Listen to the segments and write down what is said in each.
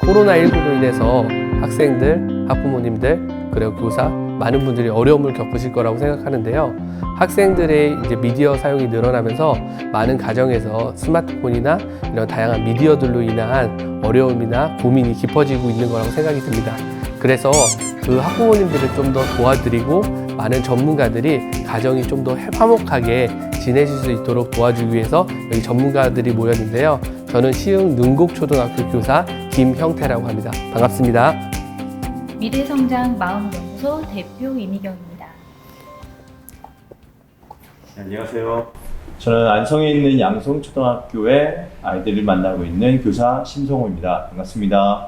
코로나19로 인해서 학생들, 학부모님들, 그리고 교사, 많은 분들이 어려움을 겪으실 거라고 생각하는데요. 학생들의 이제 미디어 사용이 늘어나면서 많은 가정에서 스마트폰이나 이런 다양한 미디어들로 인한 어려움이나 고민이 깊어지고 있는 거라고 생각이 듭니다. 그래서 그 학부모님들을 좀 더 도와드리고 많은 전문가들이 가정이 좀 더 화목하게 지내실 수 있도록 도와주기 위해서 여기 전문가들이 모였는데요. 저는 시흥 능곡초등학교 교사 김형태라고 합니다. 반갑습니다. 미래성장 마음연구소 대표 이미경입니다. 네, 안녕하세요. 저는 안성에 있는 양성초등학교의 아이들을 만나고 있는 교사 심성호입니다. 반갑습니다.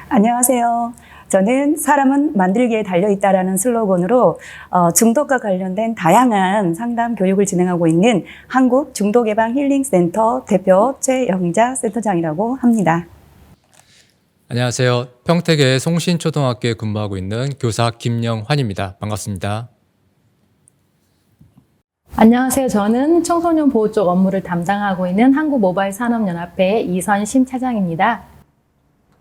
안녕하세요. 저는 사람은 만들기에 달려있다라는 슬로건으로 중독과 관련된 다양한 상담 교육을 진행하고 있는 한국중독예방힐링센터 대표 최영자 센터장이라고 합니다. 안녕하세요. 평택의 송신초등학교에 근무하고 있는 교사 김영환입니다. 반갑습니다. 안녕하세요. 저는 청소년 보호 쪽 업무를 담당하고 있는 한국모바일산업연합회 이선심 차장입니다.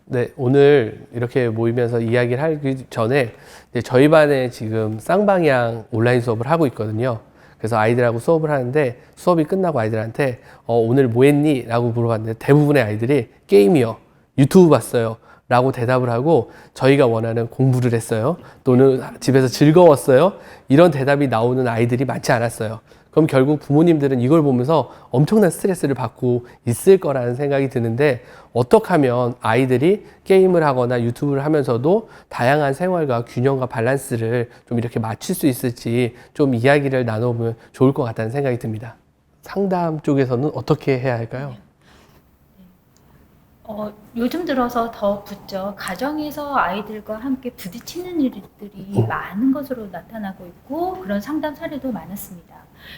네, 오늘 이렇게 모이면서 이야기를 하기 전에 이제 저희 반에 지금 쌍방향 온라인 수업을 하고 있거든요. 그래서 아이들하고 수업을 하는데 수업이 끝나고 아이들한테 오늘 뭐 했니? 라고 물어봤는데 대부분의 아이들이 게임이요, 유튜브 봤어요 라고 대답을 하고 저희가 원하는 공부를 했어요, 또는 집에서 즐거웠어요, 이런 대답이 나오는 아이들이 많지 않았어요. 그럼 결국 부모님들은 이걸 보면서 엄청난 스트레스를 받고 있을 거라는 생각이 드는데, 어떻게 하면 아이들이 게임을 하거나 유튜브를 하면서도 다양한 생활과 균형과 밸런스를 좀 이렇게 맞출 수 있을지 좀 이야기를 나눠보면 좋을 것 같다는 생각이 듭니다. 상담 쪽에서는 어떻게 해야 할까요? 요즘 들어서 더 붙죠. 가정에서 아이들과 함께 부딪히는 일들이 많은 것으로 나타나고 있고 그런 상담 사례도 많았습니다.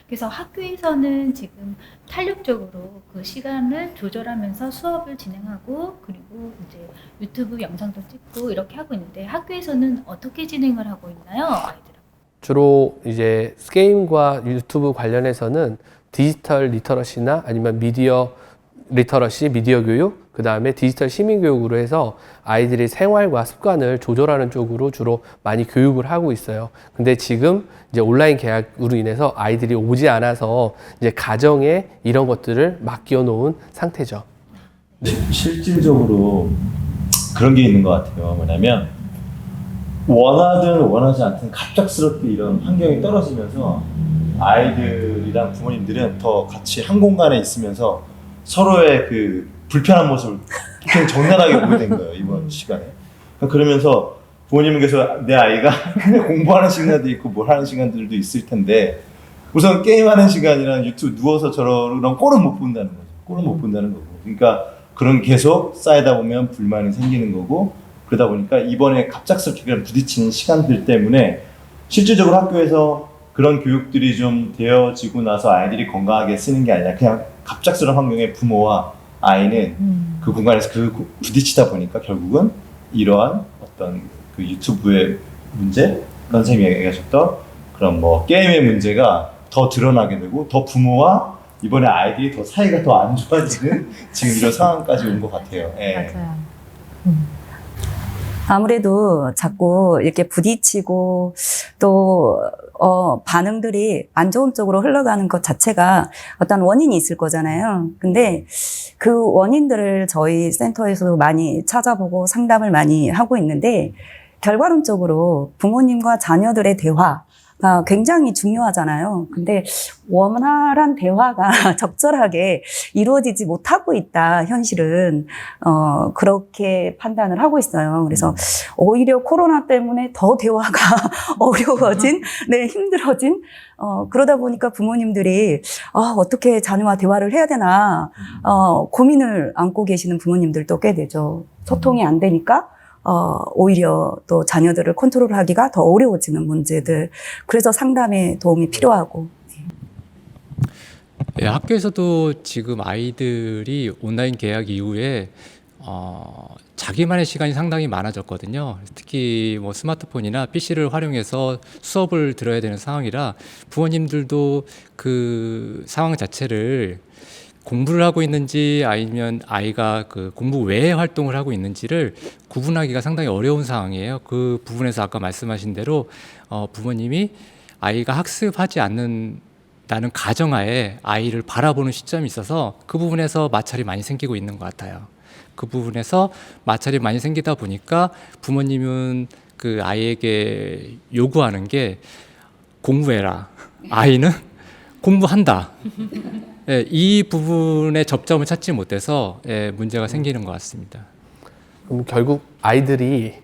그래서 학교에서는 지금 탄력적으로 그 시간을 조절하면서 수업을 진행하고 그리고 이제 유튜브 영상도 찍고 이렇게 하고 있는데, 학교에서는 어떻게 진행을 하고 있나요, 아이들은? 주로 이제 게임과 유튜브 관련해서는 디지털 리터러시나 아니면 미디어 리터러시, 미디어 교육, 그 다음에 디지털 시민 교육으로 해서 아이들의 생활과 습관을 조절하는 쪽으로 주로 많이 교육을 하고 있어요. 근데 지금 이제 온라인 계약으로 인해서 아이들이 오지 않아서 이제 가정에 이런 것들을 맡겨 놓은 상태죠. 실질적으로 그런 게 있는 것 같아요. 뭐냐면 원하든 원하지 않든 갑작스럽게 이런 환경이 떨어지면서 아이들이랑 부모님들은 더 같이 한 공간에 있으면서 서로의 그 불편한 모습을 굉장히 적나라하게 보게 된 거예요, 이번 시간에. 그러면서 부모님께서 내 아이가 그냥 공부하는 시간도 있고 뭘 하는 시간들도 있을 텐데, 우선 게임하는 시간이랑 유튜브 누워서 저런 꼴은 못 본다는 거죠. 꼴은 못 본다는 거고. 그러니까 그런 계속 쌓이다 보면 불만이 생기는 거고, 그러다 보니까 이번에 갑작스럽게 그냥 부딪히는 시간들 때문에 실질적으로 학교에서 그런 교육들이 좀 되어지고 나서 아이들이 건강하게 쓰는 게 아니라 그냥 갑작스러운 환경에 부모와 아이는 그 공간에서 부딪히다 보니까 결국은 이러한 어떤 그 유튜브의 문제, 선생님이 얘기하셨던 그런 뭐 게임의 문제가 더 드러나게 되고, 더 부모와 이번에 아이들이 더 사이가 더 안 좋아지는 지금 이런 상황까지 온 것 같아요. 예. 맞아요. 아무래도 자꾸 이렇게 부딪히고 또 반응들이 안 좋은 쪽으로 흘러가는 것 자체가 어떤 원인이 있을 거잖아요. 근데 그 원인들을 저희 센터에서도 많이 찾아보고 상담을 많이 하고 있는데, 결과론적으로 부모님과 자녀들의 대화가 굉장히 중요하잖아요. 근데 원활한 대화가 적절하게 이루어지지 못하고 있다, 현실은. 그렇게 판단을 하고 있어요. 그래서 오히려 코로나 때문에 더 대화가 어려워진, 네, 힘들어진, 그러다 보니까 부모님들이, 어떻게 자녀와 대화를 해야 되나, 고민을 안고 계시는 부모님들도 꽤 되죠. 소통이 안 되니까, 오히려 또 자녀들을 컨트롤하기가 더 어려워지는 문제들. 그래서 상담에 도움이 필요하고. 예, 학교에서도 지금 아이들이 온라인 계약 이후에 자기만의 시간이 상당히 많아졌거든요. 특히 뭐 스마트폰이나 PC를 활용해서 수업을 들어야 되는 상황이라 부모님들도 그 상황 자체를 공부를 하고 있는지 아니면 아이가 그 공부 외의 활동을 하고 있는지를 구분하기가 상당히 어려운 상황이에요. 그 부분에서 아까 말씀하신 대로 부모님이 아이가 학습하지 않는다는 가정하에 아이를 바라보는 시점이 있어서 그 부분에서 마찰이 많이 생기고 있는 것 같아요. 그 부분에서 마찰이 많이 생기다 보니까 부모님은 그 아이에게 요구하는 게 공부해라. 아이는 공부한다. 예, 이 부분에 접점을 찾지 못해서 문제가 생기는 것 같습니다. 그럼 결국 아이들이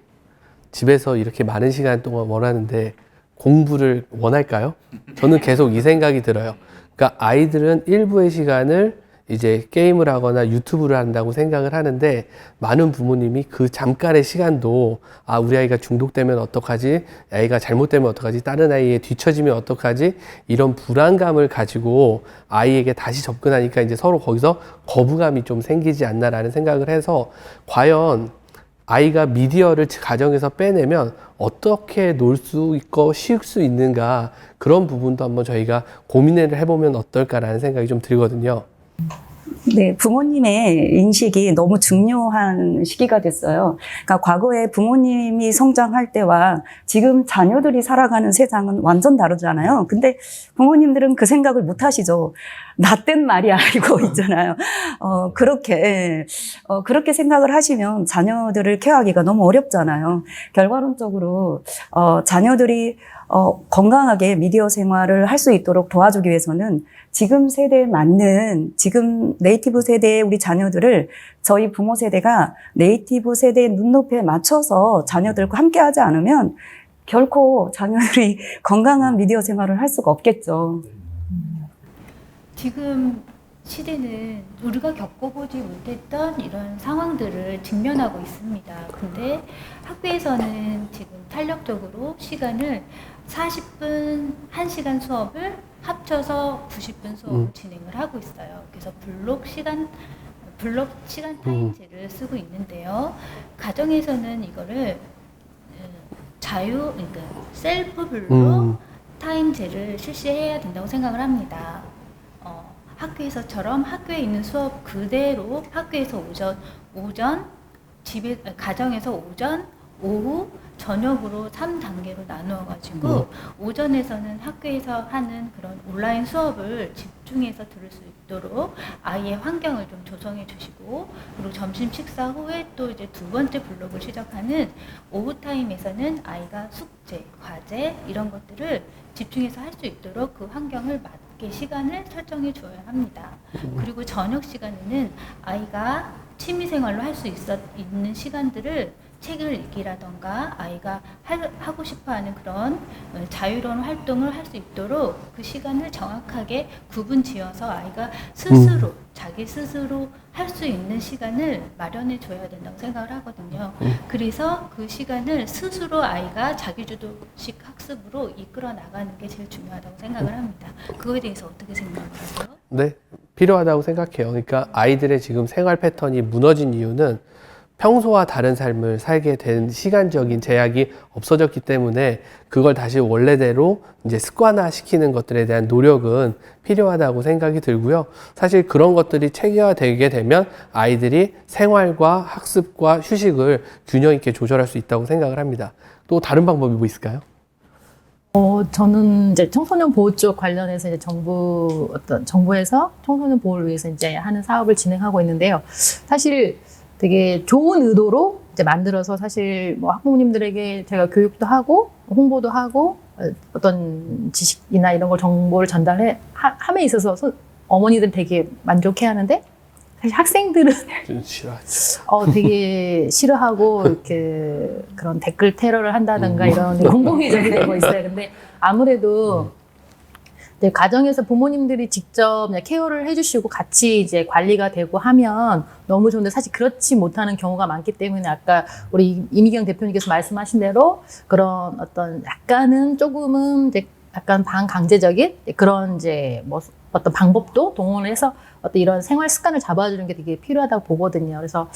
집에서 이렇게 많은 시간 동안 원하는데 공부를 원할까요? 저는 계속 이 생각이 들어요. 그러니까 아이들은 일부의 시간을 이제 게임을 하거나 유튜브를 한다고 생각을 하는데 많은 부모님이 그 잠깐의 시간도 우리 아이가 중독되면 어떡하지? 아이가 잘못되면 어떡하지? 다른 아이에 뒤처지면 어떡하지? 이런 불안감을 가지고 아이에게 다시 접근하니까 이제 서로 거기서 거부감이 좀 생기지 않나라는 생각을 해서 과연 아이가 미디어를 가정에서 빼내면 어떻게 놀 수 있고 쉴 수 있는가 그런 부분도 한번 저희가 고민을 해보면 어떨까라는 생각이 좀 들거든요. 네, 부모님의 인식이 너무 중요한 시기가 됐어요. 그러니까 과거에 부모님이 성장할 때와 지금 자녀들이 살아가는 세상은 완전 다르잖아요. 근데 부모님들은 그 생각을 못 하시죠. 나 땐 말이 알고 있잖아요. 그렇게 생각을 하시면 자녀들을 케어하기가 너무 어렵잖아요. 결과론적으로, 자녀들이 건강하게 미디어 생활을 할 수 있도록 도와주기 위해서는 지금 세대에 맞는, 지금 네이티브 세대의 우리 자녀들을 저희 부모 세대가 네이티브 세대의 눈높이에 맞춰서 자녀들과 함께 하지 않으면 결코 자녀들이 건강한 미디어 생활을 할 수가 없겠죠. 지금 시대는 우리가 겪어보지 못했던 이런 상황들을 직면하고 있습니다. 근데 학교에서는 지금 탄력적으로 시간을 40분, 1시간 수업을 합쳐서 90분 수업을 진행을 하고 있어요. 그래서 블록 시간 타임제를 쓰고 있는데요. 가정에서는 이거를 그러니까 셀프블록 타임제를 실시해야 된다고 생각을 합니다. 학교에서처럼 학교에 있는 수업 그대로 학교에서 오전, 가정에서 오전, 오후, 저녁으로 3단계로 나누어가지고 오전에서는 학교에서 하는 그런 온라인 수업을 집중해서 들을 수 있도록 아이의 환경을 좀 조성해 주시고 그리고 점심 식사 후에 또 이제 두 번째 블록을 시작하는 오후 타임에서는 아이가 숙제, 과제 이런 것들을 집중해서 할 수 있도록 그 환경을 맞게 시간을 설정해 줘야 합니다. 그리고 저녁 시간에는 아이가 취미생활로 할 수 있는 시간들을 책을 읽기라던가 아이가 하고 싶어하는 그런 자유로운 활동을 할 수 있도록 그 시간을 정확하게 구분 지어서 아이가 스스로 자기 스스로 할 수 있는 시간을 마련해 줘야 된다고 생각을 하거든요. 그래서 그 시간을 스스로 아이가 자기주도식 학습으로 이끌어 나가는 게 제일 중요하다고 생각을 합니다. 그거에 대해서 어떻게 생각하세요? 네, 필요하다고 생각해요. 그러니까 아이들의 지금 생활 패턴이 무너진 이유는 평소와 다른 삶을 살게 된 시간적인 제약이 없어졌기 때문에 그걸 다시 원래대로 이제 습관화 시키는 것들에 대한 노력은 필요하다고 생각이 들고요. 사실 그런 것들이 체계화되게 되면 아이들이 생활과 학습과 휴식을 균형 있게 조절할 수 있다고 생각을 합니다. 또 다른 방법이 뭐 있을까요? 저는 이제 청소년 보호 쪽 관련해서 이제 정부에서 청소년 보호를 위해서 이제 하는 사업을 진행하고 있는데요. 사실 되게 좋은 의도로 이제 만들어서 사실 뭐 학부모님들에게 제가 교육도 하고 홍보도 하고 어떤 지식이나 이런 걸 정보를 함에 있어서 어머니들 되게 만족해 하는데 사실 학생들은 되게 싫어하고 이렇게 그런 댓글 테러를 한다든가 이런 공공의적이 되고 있어요. 근데 아무래도 가정에서 부모님들이 직접 케어를 해주시고 같이 이제 관리가 되고 하면 너무 좋은데 사실 그렇지 못하는 경우가 많기 때문에 아까 우리 이미경 대표님께서 말씀하신 대로 그런 어떤 약간은 조금은 이제 약간 반강제적인 그런 이제 뭐 어떤 방법도 동원을 해서 어떤 이런 생활 습관을 잡아주는 게 되게 필요하다고 보거든요. 그래서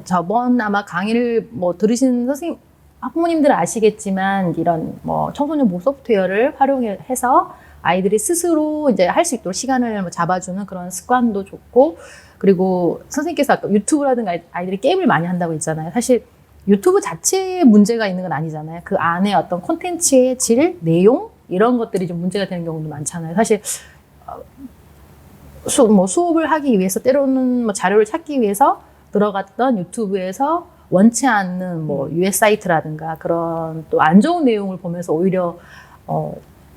저번 아마 강의를 뭐 들으신 선생님 학부모님들은 아시겠지만 이런 뭐 청소년 보호 소프트웨어를 활용해서 아이들이 스스로 이제 할 수 있도록 시간을 뭐 잡아주는 그런 습관도 좋고, 그리고 선생님께서 아까 유튜브라든가 아이들이 게임을 많이 한다고 했잖아요. 사실 유튜브 자체에 문제가 있는 건 아니잖아요. 그 안에 어떤 콘텐츠의 질, 내용 이런 것들이 좀 문제가 되는 경우도 많잖아요. 사실 수업을 하기 위해서 때로는 뭐 자료를 찾기 위해서 들어갔던 유튜브에서 원치 않는 뭐 US 사이트라든가 그런 또 안 좋은 내용을 보면서 오히려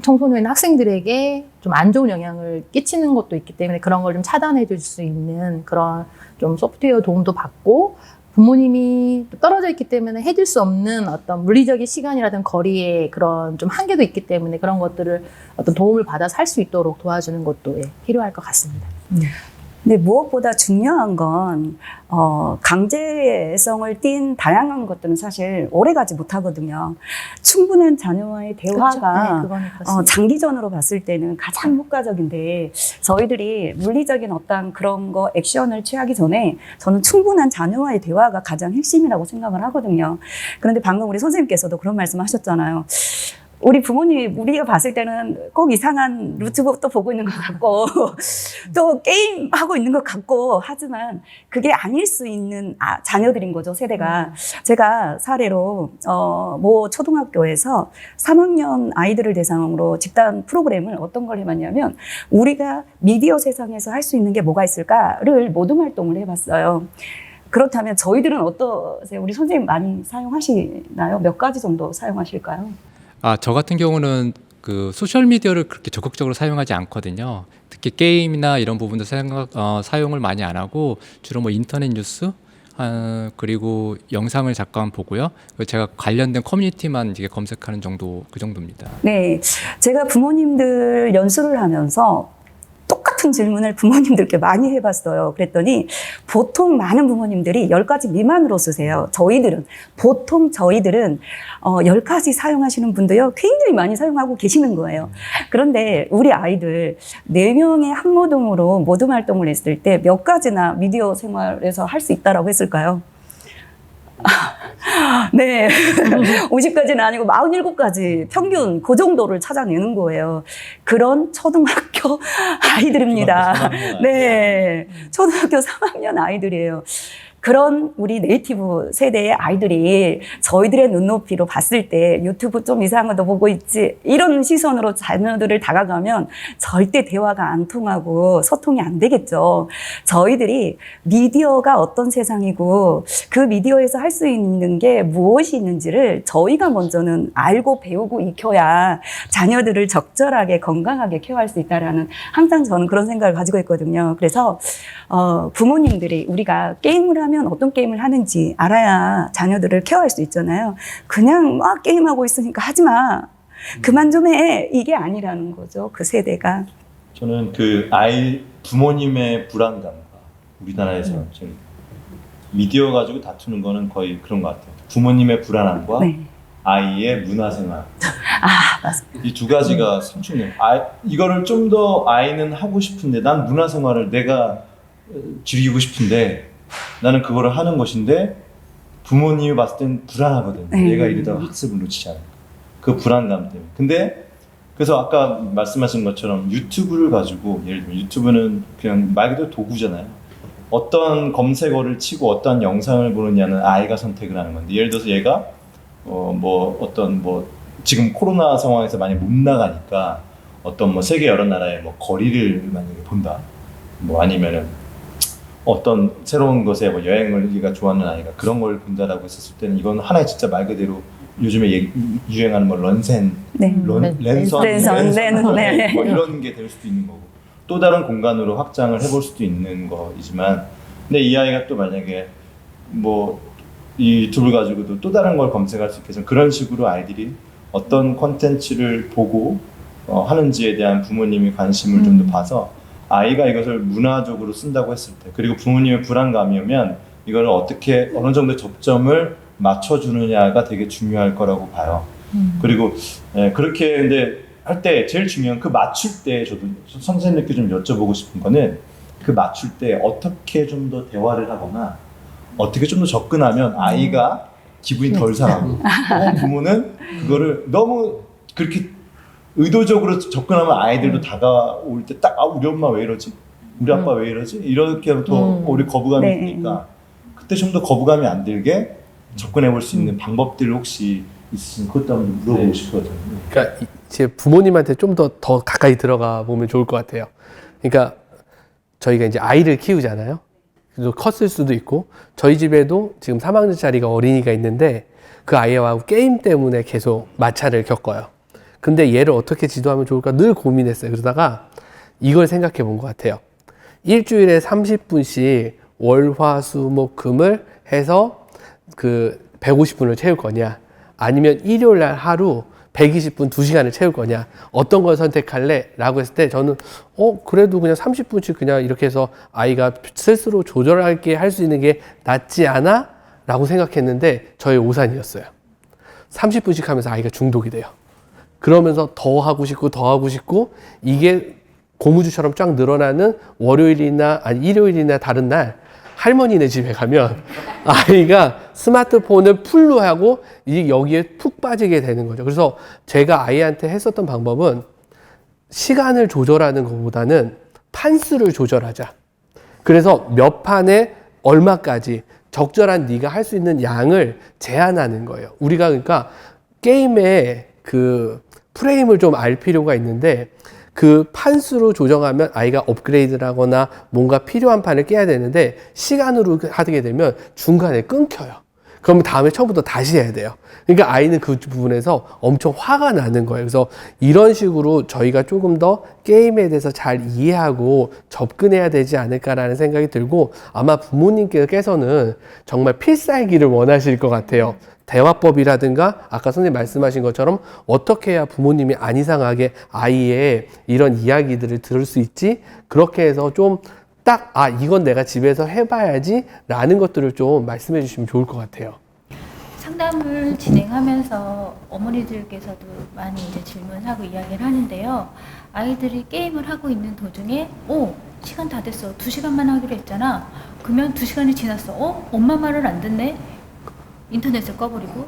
청소년이나 학생들에게 좀 안 좋은 영향을 끼치는 것도 있기 때문에 그런 걸 좀 차단해 줄 수 있는 그런 좀 소프트웨어 도움도 받고, 부모님이 떨어져 있기 때문에 해줄 수 없는 어떤 물리적인 시간이라든 거리에 그런 좀 한계도 있기 때문에 그런 것들을 어떤 도움을 받아서 할 수 있도록 도와주는 것도 필요할 것 같습니다. 근데 무엇보다 중요한 건 강제성을 띈 다양한 것들은 사실 오래가지 못하거든요. 충분한 자녀와의 대화가 그렇죠. 네, 그거는 그렇습니다. 장기전으로 봤을 때는 가장 효과적인데, 저희들이 물리적인 어떤 그런 거 액션을 취하기 전에 저는 충분한 자녀와의 대화가 가장 핵심이라고 생각을 하거든요. 그런데 방금 우리 선생님께서도 그런 말씀 하셨잖아요. 우리 부모님이 우리가 봤을 때는 꼭 이상한 유튜브 보고 있는 것 같고 또 게임하고 있는 것 같고 하지만 그게 아닐 수 있는 자녀들인 거죠, 세대가. 제가 사례로 모 초등학교에서 3학년 아이들을 대상으로 집단 프로그램을 어떤 걸 해봤냐면, 우리가 미디어 세상에서 할 수 있는 게 뭐가 있을까를 모둠 활동을 해봤어요. 그렇다면 저희들은 어떠세요? 우리 선생님 많이 사용하시나요? 몇 가지 정도 사용하실까요? 저 같은 경우는 그 소셜 미디어를 그렇게 적극적으로 사용하지 않거든요. 특히 게임이나 이런 부분도 사용을 많이 안 하고 주로 뭐 인터넷 뉴스 그리고 영상을 잠깐 보고요. 제가 관련된 커뮤니티만 이게 검색하는 정도, 그 정도입니다. 네, 제가 부모님들 연수를 하면서 똑같은 질문을 부모님들께 많이 해봤어요. 그랬더니 보통 많은 부모님들이 10가지 미만으로 쓰세요. 보통 저희들은 10가지 사용하시는 분도요, 굉장히 많이 사용하고 계시는 거예요. 그런데 우리 아이들 4명의 한모동으로 모둠 활동을 했을 때 몇 가지나 미디어 생활에서 할 수 있다라고 했을까요? 네. 50가지는 아니고 47가지 평균 그 정도를 찾아내는 거예요. 그런 초등학교 아이들입니다. 네. 초등학교 3학년 아이들이에요. 그런 우리 네이티브 세대의 아이들이 저희들의 눈높이로 봤을 때 유튜브 좀 이상한 거 보고 있지, 이런 시선으로 자녀들을 다가가면 절대 대화가 안 통하고 소통이 안 되겠죠. 저희들이 미디어가 어떤 세상이고 그 미디어에서 할 수 있는 게 무엇이 있는지를 저희가 먼저는 알고 배우고 익혀야 자녀들을 적절하게 건강하게 케어할 수 있다라는, 항상 저는 그런 생각을 가지고 있거든요. 그래서 부모님들이 우리가 게임을 하면 어떤 게임을 하는지 알아야 자녀들을 케어할 수 있잖아요. 그냥 막 게임하고 있으니까 하지 마, 그만 좀 해, 이게 아니라는 거죠, 그 세대가. 저는 부모님의 불안감과 우리나라에서 지금 미디어 가지고 다투는 거는 거의 그런 것 같아요. 부모님의 불안함과 네. 아이의 문화생활. 맞습니다. 이 두 가지가 상충돼요. 이거를 좀 더 아이는 하고 싶은데, 난 문화생활을 내가 즐기고 싶은데 나는 그거를 하는 것인데 부모님이 봤을 땐 불안하거든요. 얘가 이러다가 학습을 놓치지 않을까. 그 불안감 때문에. 근데 그래서 아까 말씀하신 것처럼 유튜브를 가지고, 예를 들면 유튜브는 그냥 말 그대로 도구잖아요. 어떤 검색어를 치고 어떤 영상을 보느냐는 아이가 선택을 하는 건데, 예를 들어서 얘가 지금 코로나 상황에서 많이 못 나가니까 어떤 뭐 세계 여러 나라의 뭐 거리를 만약에 본다, 뭐 아니면은 어떤 새로운 곳에 뭐 여행을 얘가 좋아하는 아이가 그런 걸 본다라고 했었을 때는, 이건 하나의 진짜 말 그대로 요즘에 유행하는 뭐 런센, 네. 랜선, 네. 뭐 이런 게 될 수도 있는 거고, 또 다른 공간으로 확장을 해볼 수도 있는 거이지만, 근데 이 아이가 또 만약에 뭐 이 유튜브를 가지고도 또 다른 걸 검색할 수 있게 해서, 그런 식으로 아이들이 어떤 콘텐츠를 보고 하는지에 대한 부모님이 관심을 좀 더 봐서 아이가 이것을 문화적으로 쓴다고 했을 때, 그리고 부모님의 불안감이면 이걸 어떻게 어느 정도 접점을 맞춰주느냐가 되게 중요할 거라고 봐요. 그리고 그렇게 근데 할 때 제일 중요한 그 맞출 때, 저도 선생님께 좀 여쭤보고 싶은 거는, 그 맞출 때 어떻게 좀 더 대화를 하거나 어떻게 좀 더 접근하면 아이가 기분이 덜 상하고, 부모는 그거를 너무 그렇게 의도적으로 접근하면 아이들도 다가올 때 딱 우리 엄마 왜 이러지? 우리 아빠 왜 이러지? 이렇게 하면 또 우리 거부감이 네. 드니까 그때 좀 더 거부감이 안 들게 접근해 볼 수 있는 방법들 혹시 있으시면 그것도 한번 물어보고 싶거든요. 그러니까 제 부모님한테 좀 더 가까이 들어가 보면 좋을 것 같아요. 그러니까 저희가 이제 아이를 키우잖아요. 그래서 컸을 수도 있고 저희 집에도 지금 3학년짜리가 어린이가 있는데 그 아이하고 게임 때문에 계속 마찰을 겪어요. 근데 얘를 어떻게 지도하면 좋을까 늘 고민했어요. 그러다가 이걸 생각해 본 것 같아요. 일주일에 30분씩 월, 화, 수, 목, 금을 해서 그 150분을 채울 거냐 아니면 일요일 날 하루 120분 2시간을 채울 거냐 어떤 걸 선택할래? 라고 했을 때 저는 그래도 그냥 30분씩 그냥 이렇게 해서 아이가 스스로 조절하게 할 수 있는 게 낫지 않아? 라고 생각했는데 저의 오산이었어요. 30분씩 하면서 아이가 중독이 돼요. 그러면서 더 하고 싶고 이게 고무줄처럼 쫙 늘어나는 월요일이나 아니 일요일이나 다른 날 할머니네 집에 가면 아이가 스마트폰을 풀로 하고 여기에 푹 빠지게 되는 거죠. 그래서 제가 아이한테 했었던 방법은 시간을 조절하는 것보다는 판수를 조절하자. 그래서 몇 판에 얼마까지 적절한 네가 할 수 있는 양을 제한하는 거예요. 우리가 그러니까 게임의 그 프레임을 좀 알 필요가 있는데 그 판수로 조정하면 아이가 업그레이드를 하거나 뭔가 필요한 판을 깨야 되는데 시간으로 하게 되면 중간에 끊겨요. 그러면 다음에 처음부터 다시 해야 돼요. 그러니까 아이는 그 부분에서 엄청 화가 나는 거예요. 그래서 이런 식으로 저희가 조금 더 게임에 대해서 잘 이해하고 접근해야 되지 않을까라는 생각이 들고 아마 부모님께서는 정말 필살기를 원하실 것 같아요. 대화법이라든가 아까 선생님 말씀하신 것처럼 어떻게 해야 부모님이 안 이상하게 아이의 이런 이야기들을 들을 수 있지? 그렇게 해서 좀 딱 이건 내가 집에서 해봐야지 라는 것들을 좀 말씀해 주시면 좋을 것 같아요. 상담을 진행하면서 어머니들께서도 많이 이제 질문하고 이야기를 하는데요. 아이들이 게임을 하고 있는 도중에 시간 다 됐어. 2시간만 하기로 했잖아. 그러면 2시간이 지났어. 엄마 말을 안 듣네. 인터넷을 꺼버리고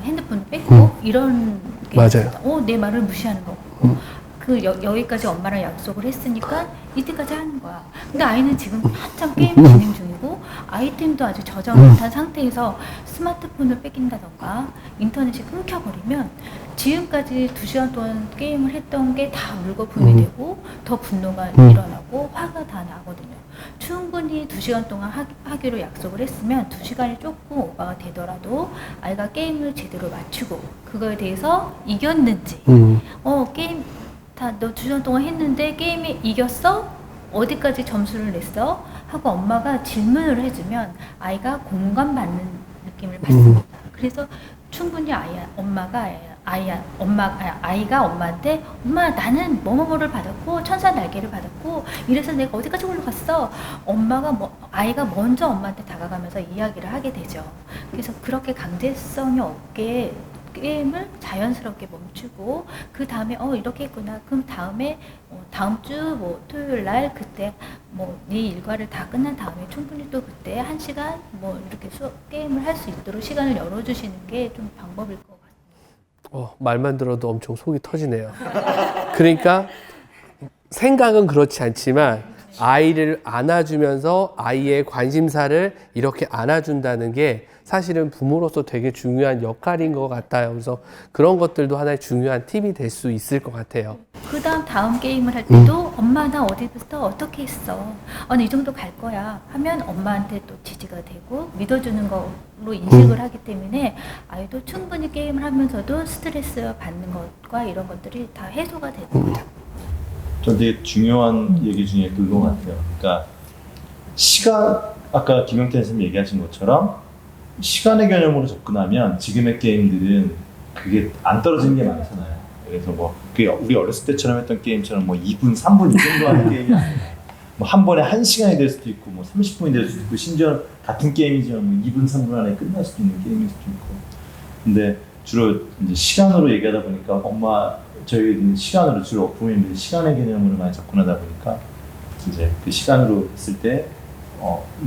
핸드폰을 뺏고 이런 게 맞아요. 있어요. 내 말을 무시하는 거고 여기까지 엄마랑 약속을 했으니까 이때까지 하는 거야. 근데 아이는 지금 한참 게임 진행 중이고 아이템도 아주 저장 못한 상태에서 스마트폰을 뺏긴다던가 인터넷이 끊겨버리면 지금까지 2시간 동안 게임을 했던 게 다 물고 분해되고 더 분노가 일어나고 화가 다 나거든요. 충분히 2시간 동안 하기로 약속을 했으면 2시간이 조금 오버가 되더라도 아이가 게임을 제대로 맞추고 그거에 대해서 이겼는지 게임 너 2시간 동안 했는데 게임에 이겼어? 어디까지 점수를 냈어? 하고 엄마가 질문을 해주면 아이가 공감받는 느낌을 받습니다. 그래서 충분히 아이가 엄마한테 엄마 나는 뭐뭐뭐를 받았고 천사 날개를 받았고 이래서 내가 어디까지 올라갔어. 아이가 먼저 엄마한테 다가가면서 이야기를 하게 되죠. 그래서 그렇게 강제성이 없게 게임을 자연스럽게 멈추고 그 다음에 이렇게 했구나. 그럼 다음에 다음 주 토요일 날 그때 네 일과를 다 끝난 다음에 충분히 또 그때 1시간 이렇게 게임을 할 수 있도록 시간을 열어주시는 게 좀 방법일 것 같아요. 말만 들어도 엄청 속이 터지네요. 그러니까 생각은 그렇지 않지만 아이를 안아주면서 아이의 관심사를 이렇게 안아준다는 게 사실은 부모로서 되게 중요한 역할인 것 같아요. 그래서 그런 것들도 하나의 중요한 팁이 될 수 있을 것 같아요. 다음 게임을 할 때도 엄마 나 어디부터 어떻게 했어? 이 정도 갈 거야 하면 엄마한테 또 지지가 되고 믿어주는 걸로 인식을 하기 때문에 아이도 충분히 게임을 하면서도 스트레스 받는 것과 이런 것들이 다 해소가 되는 거죠. 전 되게 중요한 얘기 중에 그거 같아요. 그러니까 시간 아까 김영태 선생님 얘기하신 것처럼 시간의 개념으로 접근하면 지금의 게임들은 그게 안 떨어지는 게 많잖아요. 그래서 그게 우리 어렸을 때처럼 했던 게임처럼 2분, 3분 이 정도 하는 게임이 아니라 한 번에 1시간이 될 수도 있고 30분이 될 수도 있고 심지어 같은 게임이지만 2분, 3분 안에 끝날 수도 있는 게임일 수도 있고. 근데 주로 이제 시간으로 얘기하다 보니까 저희는 시간으로 주로 부모님들이 시간의 개념으로 많이 접근하다 보니까 이제 그 시간으로 했을 때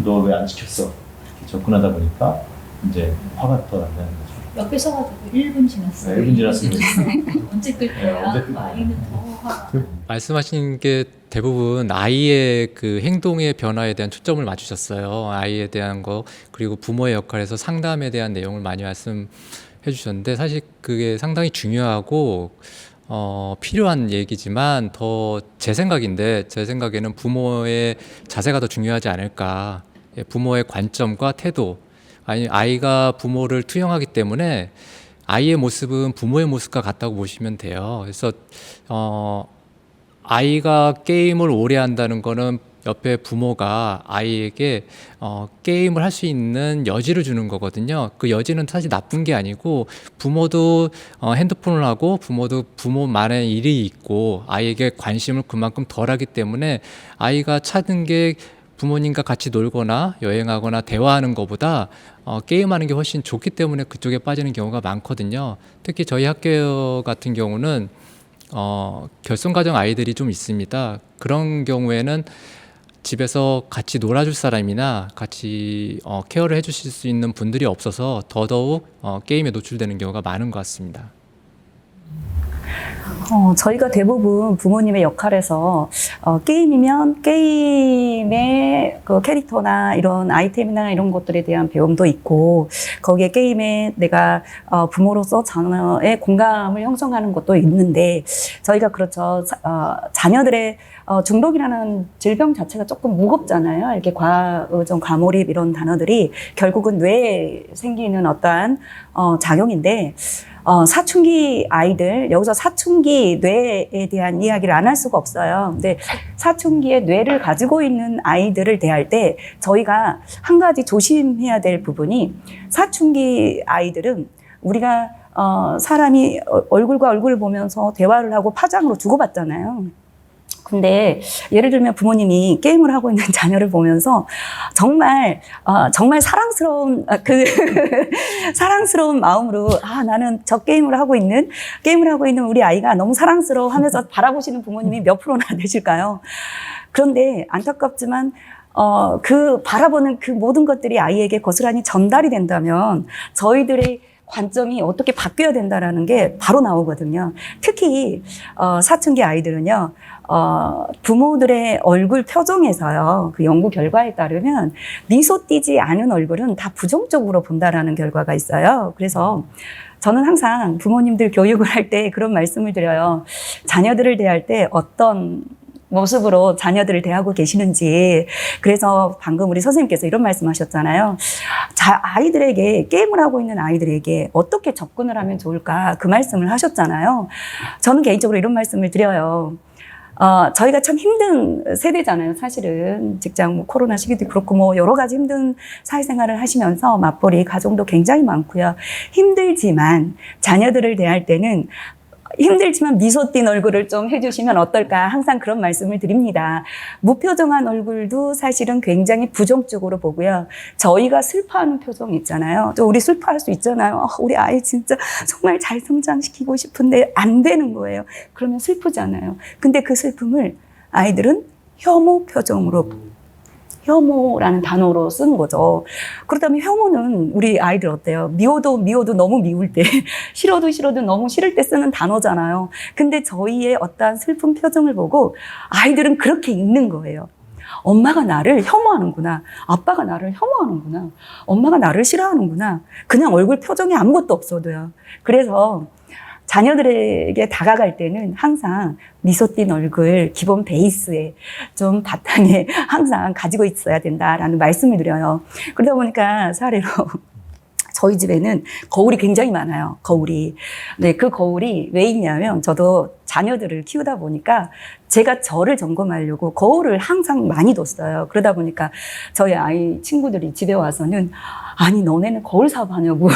너 왜 안 지켰어? 이렇게 접근하다 보니까 이제 화가 더 난다는 거죠. 옆에 서가지고 1분 지났어요. 네, 1분 지났습니다. 언제 끌 거야? 언제 끌 거야? 아이는 더 화가. 말씀하신 게 대부분 아이의 그 행동의 변화에 대한 초점을 맞추셨어요. 아이에 대한 거 그리고 부모의 역할에서 상담에 대한 내용을 많이 말씀해 주셨는데 사실 그게 상당히 중요하고 필요한 얘기지만 더 제 생각에는 부모의 자세가 더 중요하지 않을까. 예, 부모의 관점과 태도 아니 아이가 부모를 투영하기 때문에 아이의 모습은 부모의 모습과 같다고 보시면 돼요. 그래서 아이가 게임을 오래 한다는 거는 옆에 부모가 아이에게 게임을 할 수 있는 여지를 주는 거거든요. 그 여지는 사실 나쁜 게 아니고 부모도 핸드폰을 하고 부모도 부모만의 일이 있고 아이에게 관심을 그만큼 덜하기 때문에 아이가 찾은 게 부모님과 같이 놀거나 여행하거나 대화하는 것보다 게임하는 게 훨씬 좋기 때문에 그쪽에 빠지는 경우가 많거든요. 특히 저희 학교 같은 경우는 결손가정 아이들이 좀 있습니다. 그런 경우에는 집에서 같이 놀아줄 사람이나 같이 케어를 해주실 수 있는 분들이 없어서 더더욱 게임에 노출되는 경우가 많은 것 같습니다. 저희가 대부분 부모님의 역할에서 게임이면 게임의 그 캐릭터나 이런 아이템이나 이런 것들에 대한 배움도 있고 거기에 게임에 내가 부모로서 자녀의 공감을 형성하는 것도 있는데 저희가 그렇죠. 자녀들의 중독이라는 질병 자체가 조금 무겁잖아요. 이렇게 좀 과몰입 이런 단어들이 결국은 뇌에 생기는 어떠한 작용인데 사춘기 아이들, 여기서 사춘기 뇌에 대한 이야기를 안 할 수가 없어요. 근데 사춘기의 뇌를 가지고 있는 아이들을 대할 때 저희가 한 가지 조심해야 될 부분이 사춘기 아이들은 우리가 사람이 얼굴과 얼굴을 보면서 대화를 하고 파장으로 주고받잖아요. 근데 예를 들면 부모님이 게임을 하고 있는 자녀를 보면서 정말 사랑스러운 사랑스러운 마음으로 나는 저 게임을 하고 있는 우리 아이가 너무 사랑스러워하면서 바라보시는 부모님이 몇 프로나 되실까요? 그런데 안타깝지만 그 바라보는 그 모든 것들이 아이에게 고스란히 전달이 된다면 저희들의 관점이 어떻게 바뀌어야 된다라는 게 바로 나오거든요. 특히 사춘기 아이들은요. 부모들의 얼굴 표정에서요. 그 연구 결과에 따르면 미소 띄지 않은 얼굴은 다 부정적으로 본다라는 결과가 있어요. 그래서 저는 항상 부모님들 교육을 할 때 그런 말씀을 드려요. 자녀들을 대할 때 어떤 모습으로 자녀들을 대하고 계시는지. 그래서 방금 우리 선생님께서 이런 말씀하셨잖아요. 아이들에게 게임을 하고 있는 아이들에게 어떻게 접근을 하면 좋을까 그 말씀을 하셨잖아요. 저는 개인적으로 이런 말씀을 드려요. 저희가 참 힘든 세대잖아요. 사실은 직장 코로나 시기도 그렇고 여러 가지 힘든 사회생활을 하시면서 맞벌이 가정도 굉장히 많고요. 힘들지만 자녀들을 대할 때는 힘들지만 미소 띈 얼굴을 좀 해주시면 어떨까 항상 그런 말씀을 드립니다. 무표정한 얼굴도 사실은 굉장히 부정적으로 보고요. 저희가 슬퍼하는 표정 있잖아요. 또 우리 슬퍼할 수 있잖아요. 우리 아이 진짜 정말 잘 성장시키고 싶은데 안 되는 거예요. 그러면 슬프잖아요. 근데 그 슬픔을 아이들은 혐오 표정으로 혐오라는 단어로 쓰는 거죠. 그렇다면 혐오는 우리 아이들 어때요? 미워도 너무 미울 때, 싫어도 너무 싫을 때 쓰는 단어잖아요. 근데 저희의 어떠한 슬픈 표정을 보고 아이들은 그렇게 읽는 거예요. 엄마가 나를 혐오하는구나. 아빠가 나를 혐오하는구나. 엄마가 나를 싫어하는구나. 그냥 얼굴 표정이 아무것도 없어도요. 그래서 자녀들에게 다가갈 때는 항상 미소 띈 얼굴 기본 베이스에 좀 바탕에 항상 가지고 있어야 된다라는 말씀을 드려요. 그러다 보니까 사례로 저희 집에는 거울이 굉장히 많아요. 거울이. 네, 그 거울이 왜 있냐면 저도 자녀들을 키우다 보니까 제가 저를 점검하려고 거울을 항상 많이 뒀어요. 그러다 보니까 저희 아이 친구들이 집에 와서는 아니 너네는 거울 사업 하냐고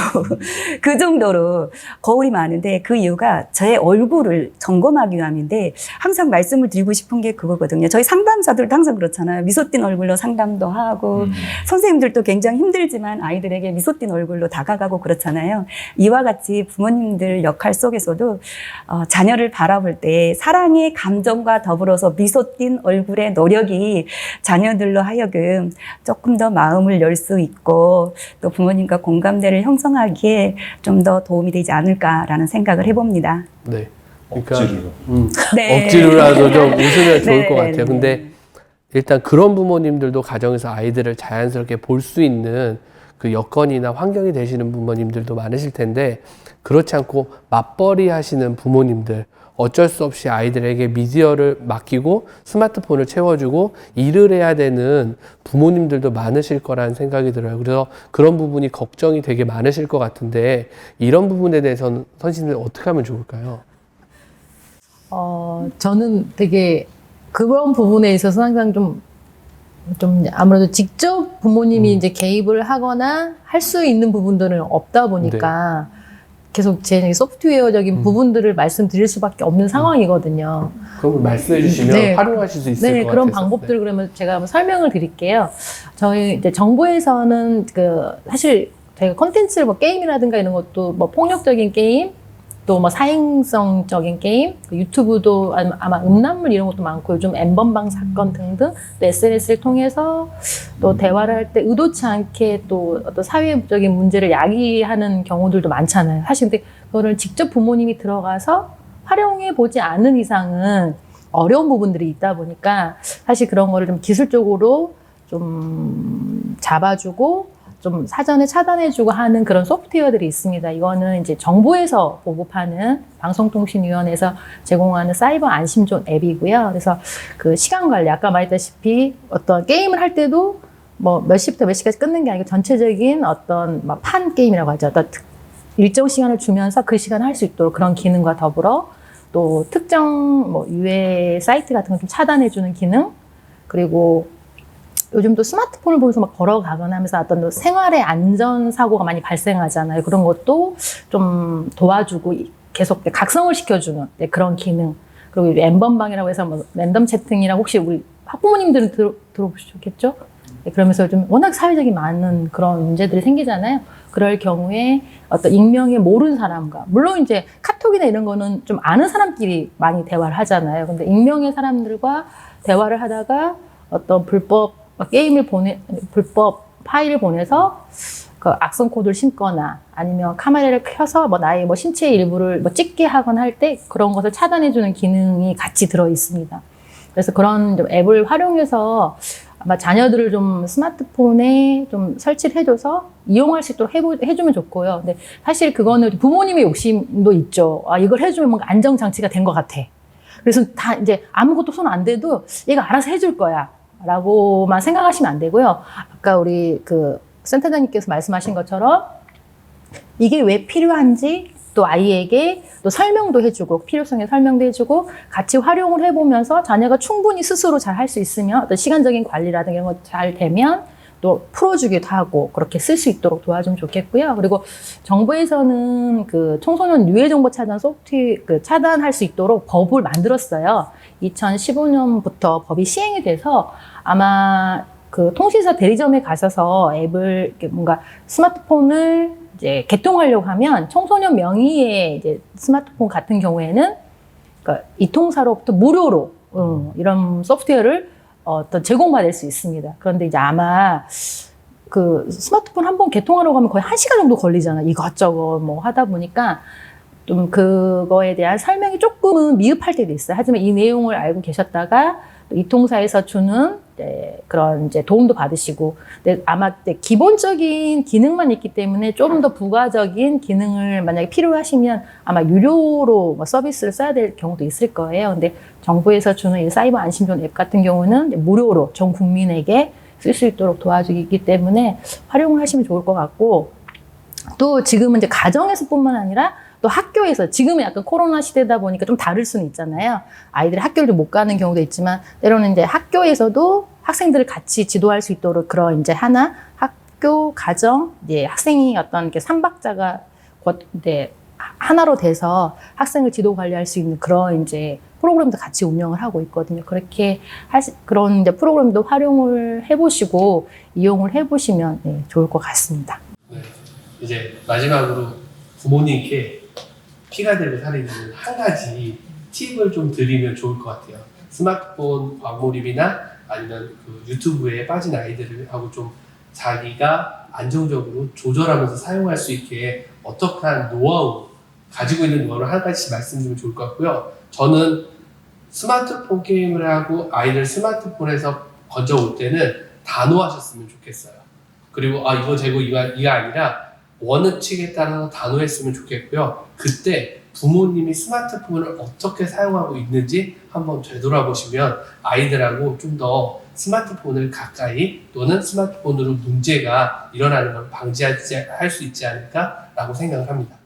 그 정도로 거울이 많은데 그 이유가 제 얼굴을 점검하기 위함인데 항상 말씀을 드리고 싶은 게 그거거든요. 저희 상담사들도 항상 그렇잖아요. 미소 띈 얼굴로 상담도 하고 선생님들도 굉장히 힘들지만 아이들에게 미소 띈 얼굴로 다가가고 그렇잖아요. 이와 같이 부모님들 역할 속에서도 자녀를 바라보는 볼 때 사랑의 감정과 더불어서 미소 띈 얼굴의 노력이 자녀들로 하여금 조금 더 마음을 열 수 있고 또 부모님과 공감대를 형성하기에 좀 더 도움이 되지 않을까라는 생각을 해봅니다. 네. 그러니까 억지로. 네. 억지로라도 좀 웃으면 좋을 네, 것 같아요. 네. 근데 일단 그런 부모님들도 가정에서 아이들을 자연스럽게 볼 수 있는 그 여건이나 환경이 되시는 부모님들도 많으실 텐데 그렇지 않고 맞벌이 하시는 부모님들 어쩔 수 없이 아이들에게 미디어를 맡기고 스마트폰을 채워주고 일을 해야 되는 부모님들도 많으실 거라는 생각이 들어요. 그래서 그런 부분이 걱정이 되게 많으실 것 같은데 이런 부분에 대해서는 선생님들 어떻게 하면 좋을까요? 저는 되게 그런 부분에 있어서 항상 좀 아무래도 직접 부모님이 이제 개입을 하거나 할 수 있는 부분들은 없다 보니까 계속 제 소프트웨어적인 부분들을 말씀드릴 수밖에 없는 상황이거든요. 그럼 말씀해 주시면 네. 활용하실 수 있을 것 그런 같아서. 방법들을 그러면 제가 한번 설명을 드릴게요. 저희 이제 정부에서는 사실 저희가 콘텐츠를 뭐 게임이라든가 이런 것도 뭐 폭력적인 게임, 또 뭐 사행성적인 게임, 유튜브도 아마 음란물 이런 것도 많고 요즘 N번방 사건 등등 또 SNS를 통해서 또 대화를 할 때 의도치 않게 또 어떤 사회적인 문제를 야기하는 경우들도 많잖아요. 사실 근데 그거를 직접 부모님이 들어가서 활용해 보지 않은 이상은 어려운 부분들이 있다 보니까 사실 그런 거를 좀 기술적으로 좀 잡아주고 좀 사전에 차단해주고 하는 그런 소프트웨어들이 있습니다. 이거는 이제 정부에서 보급하는 방송통신위원회에서 제공하는 사이버 안심존 앱이고요. 그래서 그 시간 관리, 아까 말했다시피 어떤 게임을 할 때도 뭐 몇 시부터 몇 시까지 끊는 게 아니고 전체적인 어떤 막 판 게임이라고 하죠. 어떤 일정 시간을 주면서 그 시간을 할 수 있도록 그런 기능과 더불어 또 특정 뭐 유해 사이트 같은 거 좀 차단해주는 기능, 그리고 요즘 또 스마트폰을 보면서 막 걸어가거나 하면서 어떤 생활의 안전사고가 많이 발생하잖아요. 그런 것도 좀 도와주고 계속 각성을 시켜주는 그런 기능. 그리고 N번방이라고 해서 뭐 랜덤 채팅이라고 혹시 우리 학부모님들은 들어보셨겠죠? 그러면서 좀 워낙 사회적인 많은 그런 문제들이 생기잖아요. 그럴 경우에 어떤 익명의 모르는 사람과, 물론 이제 카톡이나 이런 거는 좀 아는 사람끼리 많이 대화를 하잖아요. 근데 익명의 사람들과 대화를 하다가 어떤 불법 파일을 보내서 그 악성 코드를 심거나 아니면 카메라를 켜서 뭐 나의 뭐 신체 일부를 뭐 찍게 하거나 할 때 그런 것을 차단해주는 기능이 같이 들어 있습니다. 그래서 그런 좀 앱을 활용해서 아마 자녀들을 좀 스마트폰에 좀 설치를 해줘서 이용할 수 있도록 해주면 좋고요. 근데 사실 그거는 부모님의 욕심도 있죠. 아, 이걸 해주면 뭔가 안정장치가 된 것 같아. 그래서 다 이제 아무것도 손 안 대도 얘가 알아서 해줄 거야. 라고만 생각하시면 안 되고요. 아까 우리 그 센터장님께서 말씀하신 것처럼 이게 왜 필요한지 또 아이에게 또 설명도 해주고 필요성의 설명도 해주고 같이 활용을 해보면서 자녀가 충분히 스스로 잘 할 수 있으면 어떤 시간적인 관리라든가 이런 거 잘 되면 또 풀어주기도 하고 그렇게 쓸 수 있도록 도와주면 좋겠고요. 그리고 정부에서는 그 청소년 유해 정보 차단 차단할 수 있도록 법을 만들었어요. 2015년부터 법이 시행이 돼서 아마 그 통신사 대리점에 가셔서 앱을 이렇게 뭔가 스마트폰을 이제 개통하려고 하면 청소년 명의의 이제 스마트폰 같은 경우에는 그러니까 이통사로부터 무료로 이런 소프트웨어를 어떤 제공받을 수 있습니다. 그런데 이제 아마 그 스마트폰 한번 개통하려고 하면 거의 1시간 정도 걸리잖아요. 이것저것 뭐 하다 보니까 좀 그거에 대한 설명이 조금은 미흡할 때도 있어요. 하지만 이 내용을 알고 계셨다가 또 이통사에서 주는 그런 이제 도움도 받으시고, 근데 아마 기본적인 기능만 있기 때문에 좀 더 부가적인 기능을 만약에 필요하시면 아마 유료로 뭐 서비스를 써야 될 경우도 있을 거예요. 근데 정부에서 주는 이 사이버 안심존 앱 같은 경우는 무료로 전 국민에게 쓸 수 있도록 도와주기 때문에 활용을 하시면 좋을 것 같고, 또 지금은 이제 가정에서뿐만 아니라 또 학교에서, 지금은 약간 코로나 시대다 보니까 좀 다를 수는 있잖아요. 아이들이 학교를 못 가는 경우도 있지만 때로는 이제 학교에서도 학생들을 같이 지도할 수 있도록 그런 이제 학교, 가정, 이제 학생이 어떤 이렇게 삼박자가 이제 하나로 돼서 학생을 지도 관리할 수 있는 그런 이제 프로그램도 같이 운영을 하고 있거든요. 그렇게 그런 이제 프로그램도 활용을 해보시고 이용을 해보시면 좋을 것 같습니다. 네. 이제 마지막으로 부모님께 피가 되고 살이 되는 한 가지 팁을 좀 드리면 좋을 것 같아요. 스마트폰 과몰입이나 아니면 그 유튜브에 빠진 아이들을 하고 좀 자기가 안정적으로 조절하면서 사용할 수 있게 어떻게 한 노하우, 가지고 있는 노하우를 한 가지씩 말씀드리면 좋을 것 같고요. 저는 스마트폰 게임을 하고 아이들 스마트폰에서 건져올 때는 단호하셨으면 좋겠어요. 그리고 이거 재고 이거 아니라 원칙에 따라서 단호했으면 좋겠고요. 그때 부모님이 스마트폰을 어떻게 사용하고 있는지 한번 되돌아보시면 아이들하고 좀 더 스마트폰을 가까이 또는 스마트폰으로 문제가 일어나는 걸 방지할 수 있지 않을까라고 생각을 합니다.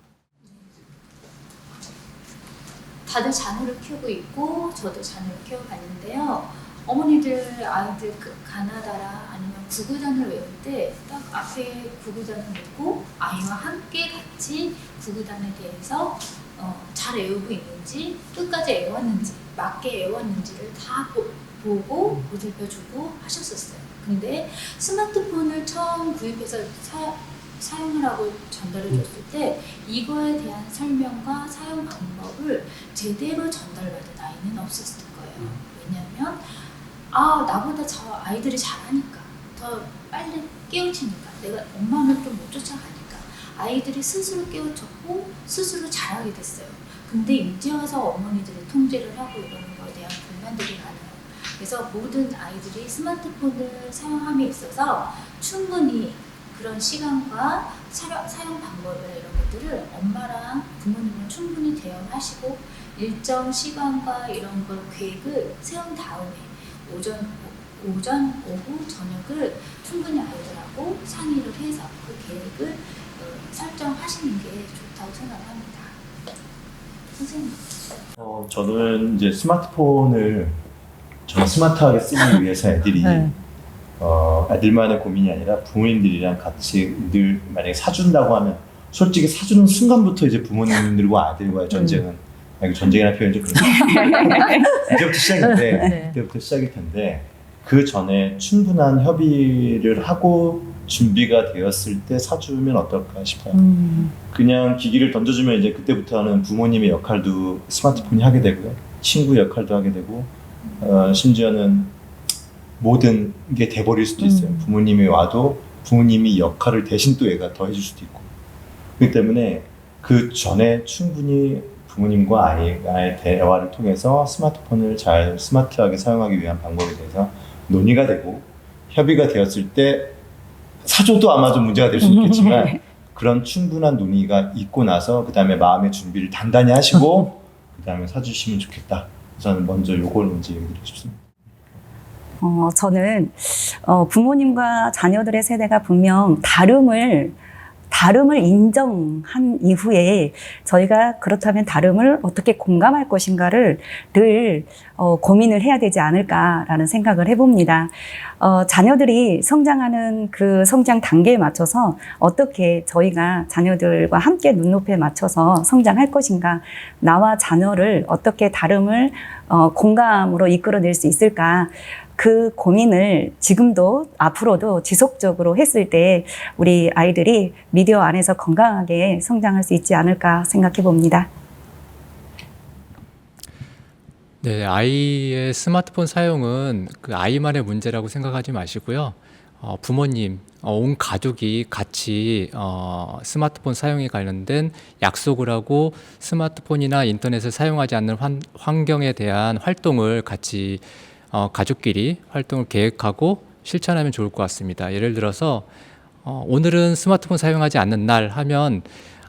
다들 자녀를 키우고 있고 저도 자녀를 키워봤는데요. 어머니들 아이들 가나다라 아니면 구구단을 외울 때 딱 앞에 구구단을 놓고 아이와 함께 같이 구구단에 대해서 잘 외우고 있는지 끝까지 외웠는지 맞게 외웠는지를 다 보고 보살펴주고 하셨었어요. 근데 스마트폰을 처음 구입해서 사용을 하고 전달해 줬을 때 이거에 대한 설명과 사용 방법을 제대로 전달받은 아이는 없었을 거예요. 왜냐하면 나보다 저 아이들이 잘하니까 더 빨리 깨우치니까 내가 엄마는 좀 못 쫓아가니까 아이들이 스스로 깨우쳤고 스스로 잘하게 됐어요. 근데 이제 와서 어머니들이 통제를 하고 이러는 거에 대한 불만들이 많아요. 그래서 모든 아이들이 스마트폰을 사용함에 있어서 충분히 그런 시간과 사용 방법을 이런 것들을 엄마랑 부모님은 충분히 대화하시고 일정 시간과 이런 걸 계획을 세운 다음에 오전, 오후, 저녁을 충분히 아이들하고 상의를 해서 그 계획을 설정하시는 게 좋다고 생각합니다. 선생님. 저는 이제 스마트폰을 좀 스마트하게 쓰기 위해서 애들이 네. 애들만의 고민이 아니라 부모님들이랑 같이 늘 만약에 사준다고 하면 솔직히 사주는 순간부터 이제 부모님들과 아들과의 전쟁은 전쟁이라는 표현이 좀 그런데 이제부터 시작인데 네. 그때부터 시작일 텐데 그 전에 충분한 협의를 하고 준비가 되었을 때 사주면 어떨까 싶어요. 그냥 기기를 던져주면 이제 그때부터는 부모님의 역할도 스마트폰이 하게 되고요. 친구 역할도 하게 되고 심지어는 모든 게 돼버릴 수도 있어요. 부모님이 와도 부모님이 역할을 대신 또 얘가 더 해줄 수도 있고. 그렇기 때문에 그 전에 충분히 부모님과 아이의 대화를 통해서 스마트폰을 잘 스마트하게 사용하기 위한 방법에 대해서 논의가 되고 협의가 되었을 때 사줘도 아마 좀 문제가 될 수 있겠지만 그런 충분한 논의가 있고 나서 그 다음에 마음의 준비를 단단히 하시고 그 다음에 사주시면 좋겠다. 저는 먼저 요걸 먼저 얘기드리고 싶습니다. 저는 부모님과 자녀들의 세대가 분명 다름을 인정한 이후에 저희가 그렇다면 다름을 어떻게 공감할 것인가를 늘 고민을 해야 되지 않을까라는 생각을 해봅니다. 자녀들이 성장하는 그 성장 단계에 맞춰서 어떻게 저희가 자녀들과 함께 눈높이에 맞춰서 성장할 것인가, 나와 자녀를 어떻게 다름을 공감으로 이끌어낼 수 있을까, 그 고민을 지금도 앞으로도 지속적으로 했을 때 우리 아이들이 미디어 안에서 건강하게 성장할 수 있지 않을까 생각해 봅니다. 네, 아이의 스마트폰 사용은 그 아이만의 문제라고 생각하지 마시고요. 부모님, 온 가족이 같이 스마트폰 사용에 관련된 약속을 하고 스마트폰이나 인터넷을 사용하지 않는 환경에 대한 활동을 같이 가족끼리 활동을 계획하고 실천하면 좋을 것 같습니다. 예를 들어서 오늘은 스마트폰 사용하지 않는 날 하면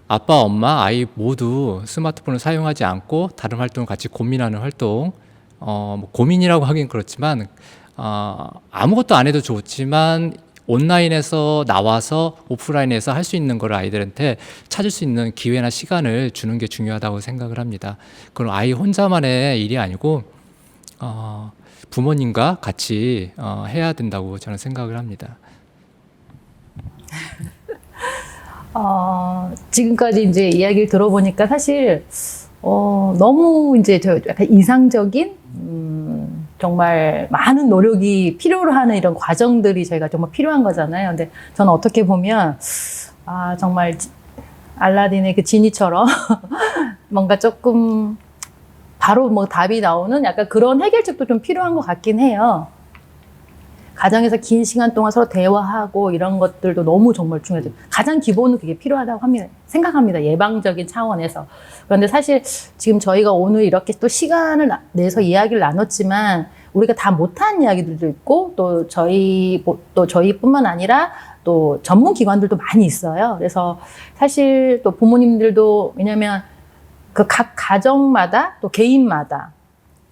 아빠, 엄마, 아이 모두 스마트폰을 사용하지 않고 다른 활동을 같이 고민하는 활동, 뭐 고민이라고 하긴 그렇지만 아무것도 안 해도 좋지만 온라인에서 나와서 오프라인에서 할 수 있는 걸 아이들한테 찾을 수 있는 기회나 시간을 주는 게 중요하다고 생각을 합니다. 그건 아이 혼자만의 일이 아니고 부모님과 같이 해야 된다고 저는 생각을 합니다. 지금까지 이제 이야기를 들어보니까 사실 너무 이제 저 약간 이상적인 정말 많은 노력이 필요로 하는 이런 과정들이 저희가 정말 필요한 거잖아요. 근데 저는 어떻게 보면 정말 알라딘의 그 지니처럼 뭔가 조금 바로 뭐 답이 나오는 약간 그런 해결책도 좀 필요한 것 같긴 해요. 가정에서 긴 시간 동안 서로 대화하고 이런 것들도 너무 정말 중요하죠. 가장 기본은 그게 필요하다고 합니다. 생각합니다. 예방적인 차원에서. 그런데 사실 지금 저희가 오늘 이렇게 또 시간을 내서 이야기를 나눴지만 우리가 다 못한 이야기들도 있고 또 저희뿐만 아니라 또 전문 기관들도 많이 있어요. 그래서 사실 또 부모님들도 왜냐면 그 각 가정마다 또 개인마다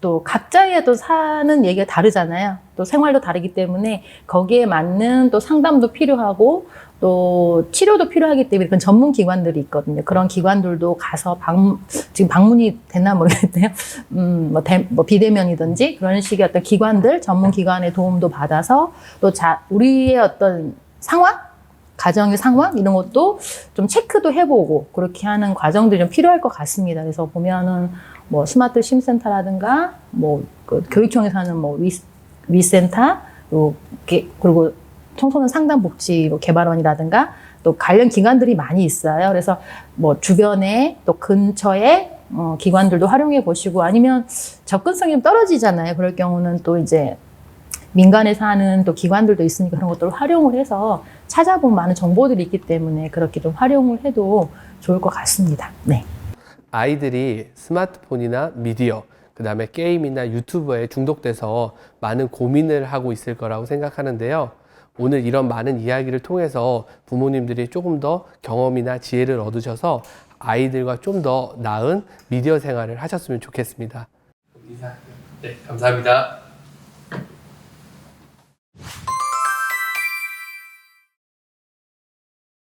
또 각자의 또 사는 얘기가 다르잖아요. 또 생활도 다르기 때문에 거기에 맞는 또 상담도 필요하고 또 치료도 필요하기 때문에 그런 전문 기관들이 있거든요. 그런 기관들도 가서 지금 방문이 됐나 모르겠네요. 뭐 비대면이든지 그런 식의 어떤 기관들, 전문 기관의 도움도 받아서 또 우리의 어떤 상황? 가정의 상황? 이런 것도 좀 체크도 해보고 그렇게 하는 과정들이 좀 필요할 것 같습니다. 그래서 보면은 뭐 스마트 심센터라든가 뭐 그 교육청에서 하는 뭐 위센터 그리고 청소년 상담복지 뭐 개발원이라든가 또 관련 기관들이 많이 있어요. 그래서 뭐 주변에 또 근처에 기관들도 활용해 보시고 아니면 접근성이 좀 떨어지잖아요. 그럴 경우는 또 이제 민간에서 하는 또 기관들도 있으니까 그런 것들을 활용을 해서 찾아보면 많은 정보들이 있기 때문에 그렇게 좀 활용을 해도 좋을 것 같습니다. 네. 아이들이 스마트폰이나 미디어, 그 다음에 게임이나 유튜브에 중독돼서 많은 고민을 하고 있을 거라고 생각하는데요. 오늘 이런 많은 이야기를 통해서 부모님들이 조금 더 경험이나 지혜를 얻으셔서 아이들과 좀 더 나은 미디어 생활을 하셨으면 좋겠습니다. 네, 감사합니다.